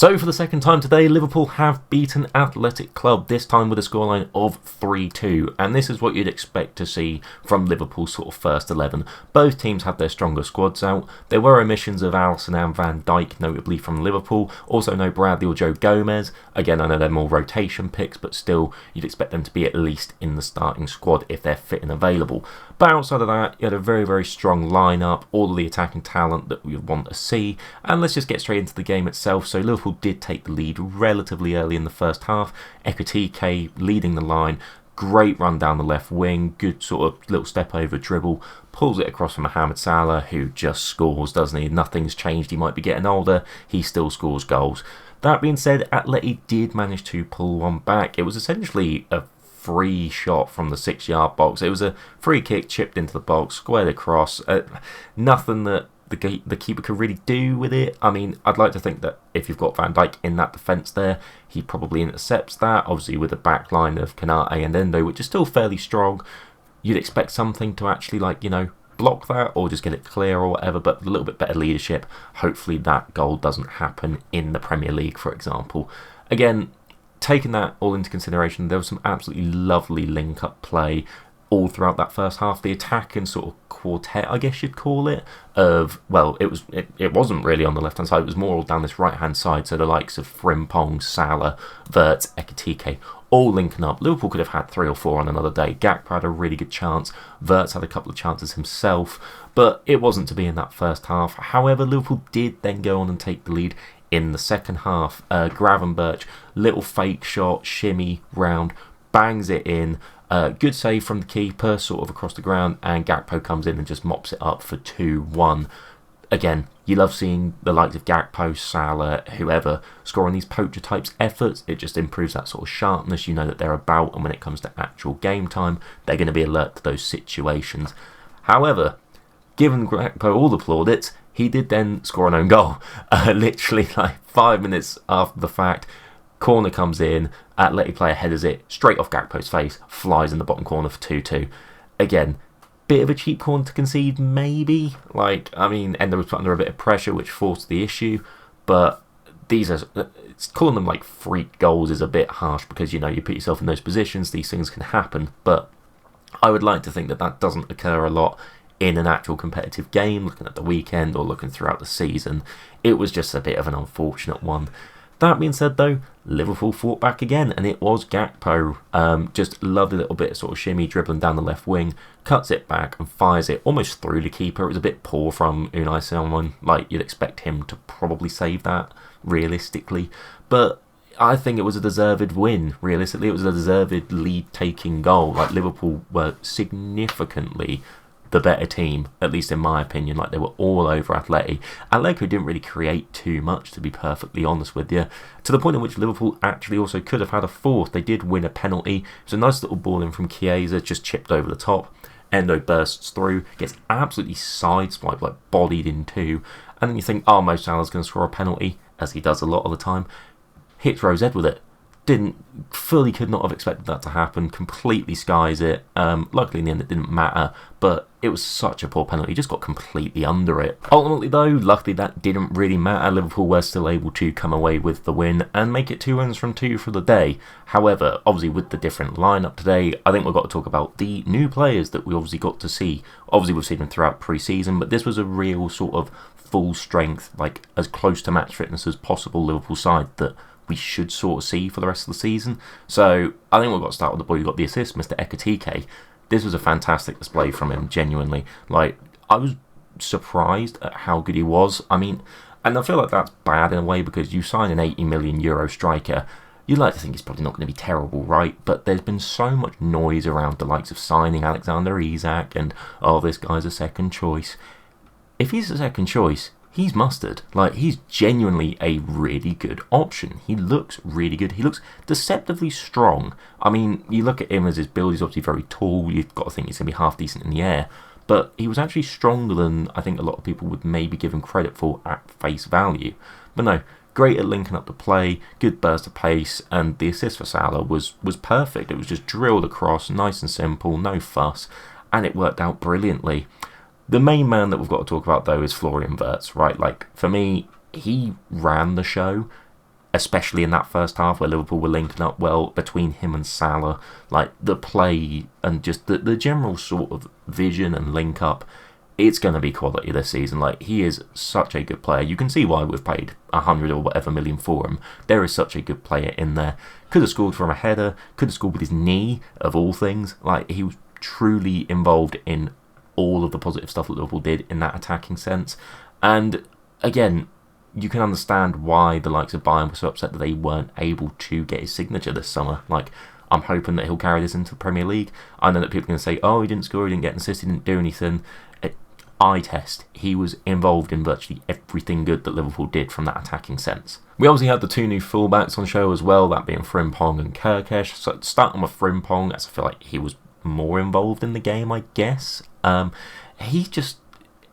So for the second time today, Liverpool have beaten Athletic Club, this time with a scoreline of 3-2, and this is what you'd expect to see from Liverpool's sort of first 11. Both teams had their stronger squads out. There were omissions of Alisson and Van Dijk, notably from Liverpool, also no Bradley or Joe Gomez. Again, I know they're more rotation picks, but still you'd expect them to be at least in the starting squad if they're fit and available. But outside of that, you had a very, very strong lineup, all of the attacking talent that we would want to see, and let's just get straight into the game itself. So Liverpool did take the lead relatively early in the first half. Ekitike leading the line, great run down the left wing, good sort of little step over dribble, pulls it across for Mohamed Salah, who just scores, doesn't he? Nothing's changed, he might be getting older, he still scores goals. That being said, Atleti did manage to pull one back. It was essentially a free shot from the 6-yard box. It was a free kick chipped into the box, squared across. Nothing that the keeper could really do with it. I mean, I'd like to think that if you've got Van Dijk in that defence there, he probably intercepts that. Obviously, with a back line of Kanate and Endo, which is still fairly strong, you'd expect something to actually, block that or just get it clear or whatever, but a little bit better leadership. Hopefully that goal doesn't happen in the Premier League, for example. Again, taking that all into consideration, there was some absolutely lovely link-up play all throughout that first half. The attack and sort of quartet, I guess you'd call it, it wasn't really on the left-hand side, it was more all down this right-hand side, so the likes of Frimpong, Salah, Wirtz, Ekitike, all linking up. Liverpool could have had 3 or 4 on another day. Gakpo had a really good chance, Wirtz had a couple of chances himself, but it wasn't to be in that first half. However, Liverpool did then go on and take the lead in the second half. Gravenberch, little fake shot, shimmy round, bangs it in. Good save from the keeper, sort of across the ground, and Gakpo comes in and just mops it up for 2-1. Again, you love seeing the likes of Gakpo, Salah, whoever, scoring these poacher-types efforts. It just improves that sort of sharpness. You know that they're about, and when it comes to actual game time, they're going to be alert to those situations. However, given Gakpo all the plaudits, he did then score an own goal. Literally 5 minutes after the fact, corner comes in, Atleti player headers it straight off Gakpo's face, flies in the bottom corner for 2-2. Again, bit of a cheap corner to concede, maybe. Endo was put under a bit of pressure, which forced the issue, but calling them freak goals is a bit harsh because, you put yourself in those positions, these things can happen, but I would like to think that doesn't occur a lot in an actual competitive game, looking at the weekend or looking throughout the season. It was just a bit of an unfortunate one. That being said, though, Liverpool fought back again, and it was Gakpo. Just loved a little bit of sort of shimmy dribbling down the left wing, cuts it back and fires it almost through the keeper. It was a bit poor from Unai Simon. You'd expect him to probably save that, realistically. But I think it was a deserved win, realistically. It was a deserved lead-taking goal. Liverpool were significantly the better team, at least in my opinion. They were all over Atleti. Atletico didn't really create too much, to be perfectly honest with you, to the point in which Liverpool actually also could have had a fourth. They did win a penalty. It was a nice little ball in from Chiesa, just chipped over the top. Endo bursts through, gets absolutely sideswiped, bodied in two, and then you think, Mo Salah's going to score a penalty, as he does a lot of the time. Hits Rose Ed with it. Could not have expected that to happen, completely skies it. Luckily in the end it didn't matter, but it was such a poor penalty, he just got completely under it. Ultimately though, luckily that didn't really matter. Liverpool were still able to come away with the win and make it 2 wins from 2 for the day. However, obviously with the different lineup today, I think we've got to talk about the new players that we obviously got to see. Obviously we've seen them throughout pre-season, but this was a real sort of full strength, as close to match fitness as possible Liverpool side that we should sort of see for the rest of the season. So I think we've got to start with the boy who got the assist, Mr. Ekitike. This was a fantastic display from him, genuinely. I was surprised at how good he was. And I feel like that's bad in a way because you sign an €80 million striker, you'd like to think he's probably not going to be terrible, right? But there's been so much noise around the likes of signing Alexander Isak and, this guy's a second choice. If he's a second choice, he's mustard. He's genuinely a really good option. He looks really good. He looks deceptively strong. You look at him as his build, he's obviously very tall. You've got to think he's going to be half decent in the air. But he was actually stronger than I think a lot of people would maybe give him credit for at face value. But no, great at linking up the play, good burst of pace, and the assist for Salah was perfect. It was just drilled across, nice and simple, no fuss, and it worked out brilliantly. The main man that we've got to talk about, though, is Florian Wirtz, right? For me, he ran the show. especially in that first half where Liverpool were linking up well between him and Salah. Like, the play and just the general sort of vision and link up, it's going to be quality this season. Like, he is such a good player. You can see why we've paid 100 or whatever million for him. There is such a good player in there. Could have scored from a header, could have scored with his knee, of all things. Like, he was truly involved in all of the positive stuff that Liverpool did in that attacking sense. And again, you can understand why the likes of Bayern were so upset that they weren't able to get his signature this summer. Like, I'm hoping that he'll carry this into the Premier League. I know that people are going to say, oh, he didn't score, he didn't get an assist, he didn't do anything. Eye test, he was involved in virtually everything good that Liverpool did from that attacking sense. We obviously had the two new fullbacks on show as well, that being Frimpong and Kirkesh. So starting with Frimpong, as I feel like he was more involved in the game, I guess. He just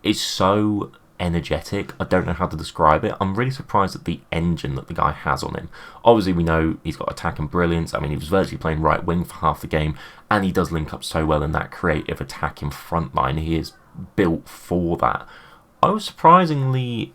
is so energetic. I don't know how to describe it. I'm really surprised at the engine that the guy has on him. Obviously, we know he's got attacking brilliance. I mean, he was virtually playing right wing for half the game, and he does link up so well in that creative attacking front line. He is built for that. I was surprisingly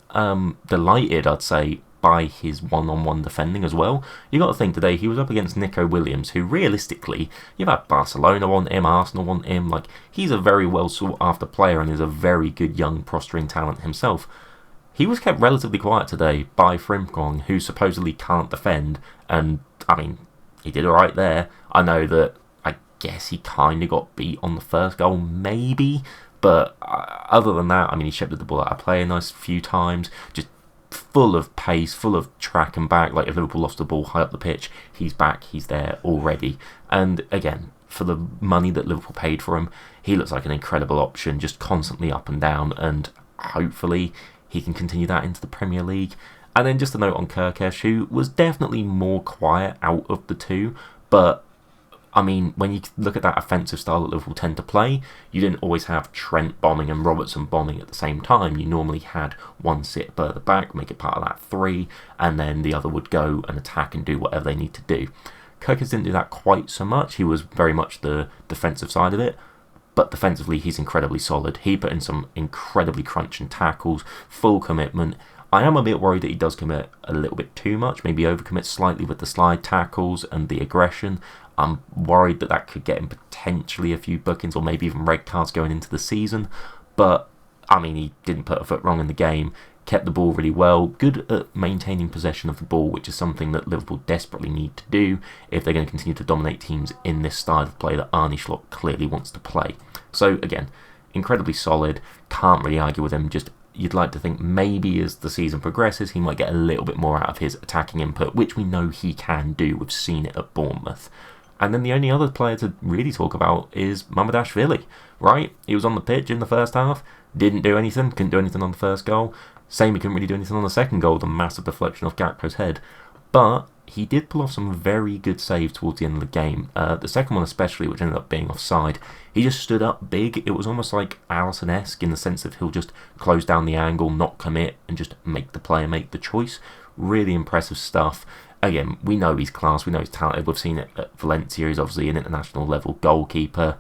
delighted, I'd say, by his one-on-one defending as well. You got to think today he was up against Nico Williams, who realistically, you've had Barcelona want him, Arsenal want him. Like, he's a very well sought after player and is a very good young prospering talent himself. He was kept relatively quiet today by Frimpong, who supposedly can't defend, and I mean, he did alright there. I know that I guess he kind of got beat on the first goal, maybe. But other than that, I mean, he shepherded the ball out of play a nice few times, just full of pace, full of track and back. Like, if Liverpool lost the ball high up the pitch, he's back, he's there already. And again, for the money that Liverpool paid for him, he looks like an incredible option, just constantly up and down, and hopefully he can continue that into the Premier League. And then just a note on Kirkesh, who was definitely more quiet out of the two, but I mean, when you look at that offensive style that Liverpool tend to play, you didn't always have Trent bombing and Robertson bombing at the same time. You normally had one sit further back, make it part of that three, and then the other would go and attack and do whatever they need to do. Kirkes didn't do that quite so much. He was very much the defensive side of it, but defensively he's incredibly solid. He put in some incredibly crunching tackles, full commitment. I am a bit worried that he does commit a little bit too much, maybe overcommit slightly with the slide tackles and the aggression. I'm worried that that could get him potentially a few bookings or maybe even red cards going into the season. But, I mean, he didn't put a foot wrong in the game, kept the ball really well, good at maintaining possession of the ball, which is something that Liverpool desperately need to do if they're going to continue to dominate teams in this style of play that Arne Slot clearly wants to play. So, again, incredibly solid, can't really argue with him. Just, you'd like to think maybe as the season progresses, he might get a little bit more out of his attacking input, which we know he can do. We've seen it at Bournemouth. And then the only other player to really talk about is Mamardashvili, right? He was on the pitch in the first half, didn't do anything, couldn't do anything on the first goal. Same, he couldn't really do anything on the second goal, the massive deflection off Gakpo's head. But he did pull off some very good saves towards the end of the game. The second one especially, which ended up being offside, he just stood up big. It was almost like Alisson-esque in the sense that he'll just close down the angle, not commit, and just make the player make the choice. Really impressive stuff. Again, we know he's class, we know he's talented, we've seen it at Valencia, he's obviously an international level goalkeeper.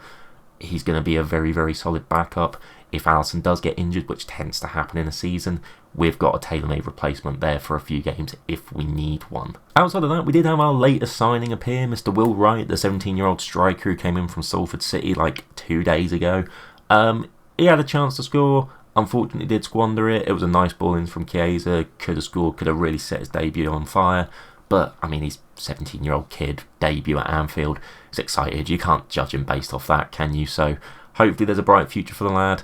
He's going to be a very, very solid backup. If Alisson does get injured, which tends to happen in a season, we've got a tailor-made replacement there for a few games if we need one. Outside of that, we did have our latest signing appear, Mr. Will Wright, the 17-year-old striker who came in from Salford City like 2 days ago. He had a chance to score, unfortunately did squander it. It was a nice ball in from Chiesa, could have scored, could have really set his debut on fire. But, I mean, he's a 17-year-old kid, debut at Anfield. He's excited. You can't judge him based off that, can you? So, hopefully there's a bright future for the lad.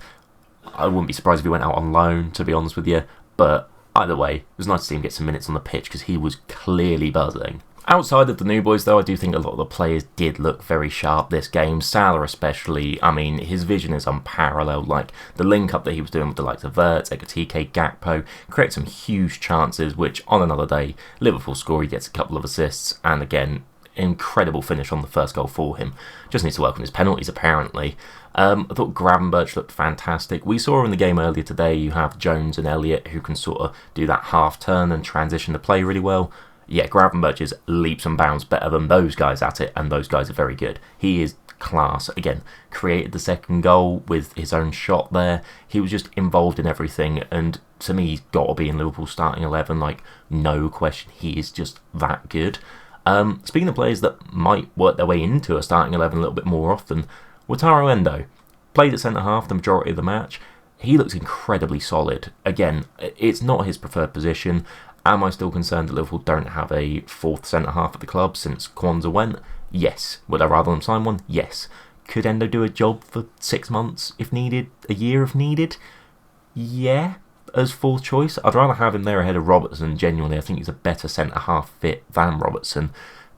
I wouldn't be surprised if he went out on loan, to be honest with you. But, either way, it was nice to see him get some minutes on the pitch because he was clearly buzzing. Outside of the new boys, though, I do think a lot of the players did look very sharp this game. Salah especially, I mean, his vision is unparalleled. Like, the link-up that he was doing with the likes of Wirtz, Ekatike, Gakpo, create some huge chances, which, on another day, Liverpool score, he gets a couple of assists, and again, incredible finish on the first goal for him. Just needs to work on his penalties, apparently. I thought Gravenberch looked fantastic. We saw in the game earlier today, you have Jones and Elliott, who can sort of do that half-turn and transition to play really well. Yeah, Gravenberch is leaps and bounds better than those guys at it, and those guys are very good. He is class. Again, created the second goal with his own shot there. He was just involved in everything, and to me, he's got to be in Liverpool's starting 11. Like, no question, he is just that good. Speaking of players that might work their way into a starting 11 a little bit more often, Wataru Endo played at centre-half the majority of the match. He looks incredibly solid. Again, it's not his preferred position. Am I still concerned that Liverpool don't have a fourth centre-half at the club since Kwanzaa went? Yes. Would I rather them sign one? Yes. Could Endo do a job for 6 months if needed? A year if needed? Yeah, as fourth choice. I'd rather have him there ahead of Robertson. Genuinely, I think he's a better centre-half fit than Robertson.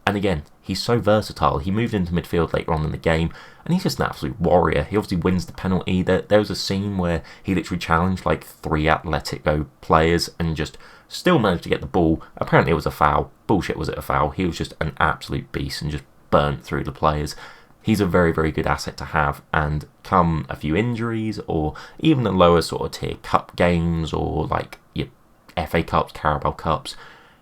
And again, he's so versatile. He moved into midfield later on in the game, and he's just an absolute warrior. He obviously wins the penalty. There was a scene where he literally challenged like 3 Atletico players and just still managed to get the ball. Apparently it was a foul. Bullshit, was it a foul? He was just an absolute beast and just burnt through the players. He's a very, very good asset to have, and come a few injuries or even the lower sort of tier cup games or like your FA Cups, Carabao Cups,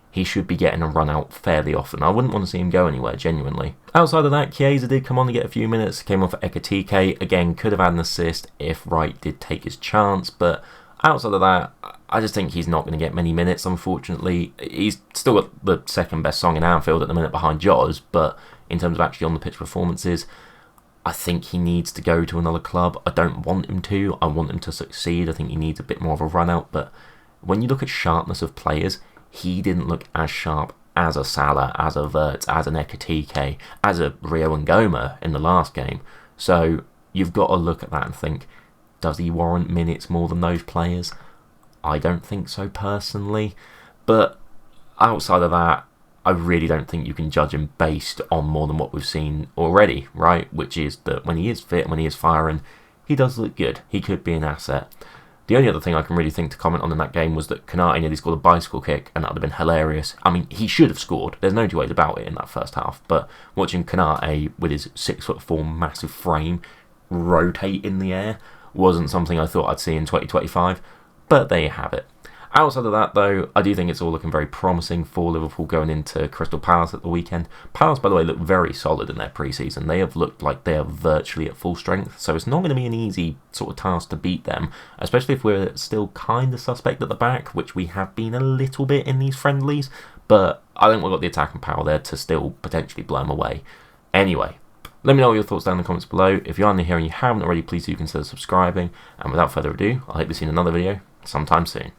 he should be getting a run out fairly often. I wouldn't want to see him go anywhere, genuinely. Outside of that, Chiesa did come on to get a few minutes, came on for Ekitike. Again, could have had an assist if Wright did take his chance, but outside of that, I just think he's not going to get many minutes, unfortunately. He's still got the second best song in Anfield at the minute behind Jaws, but in terms of actually on the pitch performances, I think he needs to go to another club. I don't want him to. I want him to succeed. I think he needs a bit more of a run out, but when you look at sharpness of players, he didn't look as sharp as a Salah, as a Wirtz, as an Ekitike, as a Rio Ngoma in the last game. So you've got to look at that and think, does he warrant minutes more than those players? I don't think so personally. But outside of that, I really don't think you can judge him based on more than what we've seen already, right? Which is that when he is fit, when he is firing, he does look good. He could be an asset. The only other thing I can really think to comment on in that game was that Konate nearly scored a bicycle kick, and that would have been hilarious. I mean, he should have scored. There's no two ways about it in that first half. But watching Konate with his 6'4" massive frame rotate in the air wasn't something I thought I'd see in 2025. But there you have it. Outside of that, though, I do think it's all looking very promising for Liverpool going into Crystal Palace at the weekend. Palace, by the way, look very solid in their pre-season. They have looked like they are virtually at full strength, so it's not going to be an easy sort of task to beat them, especially if we're still kind of suspect at the back, which we have been a little bit in these friendlies, but I think we've got the attacking power there to still potentially blow them away. Anyway, let me know your thoughts down in the comments below. If you are new here and you haven't already, please do consider subscribing, and without further ado, I hope to see you in another video sometime soon.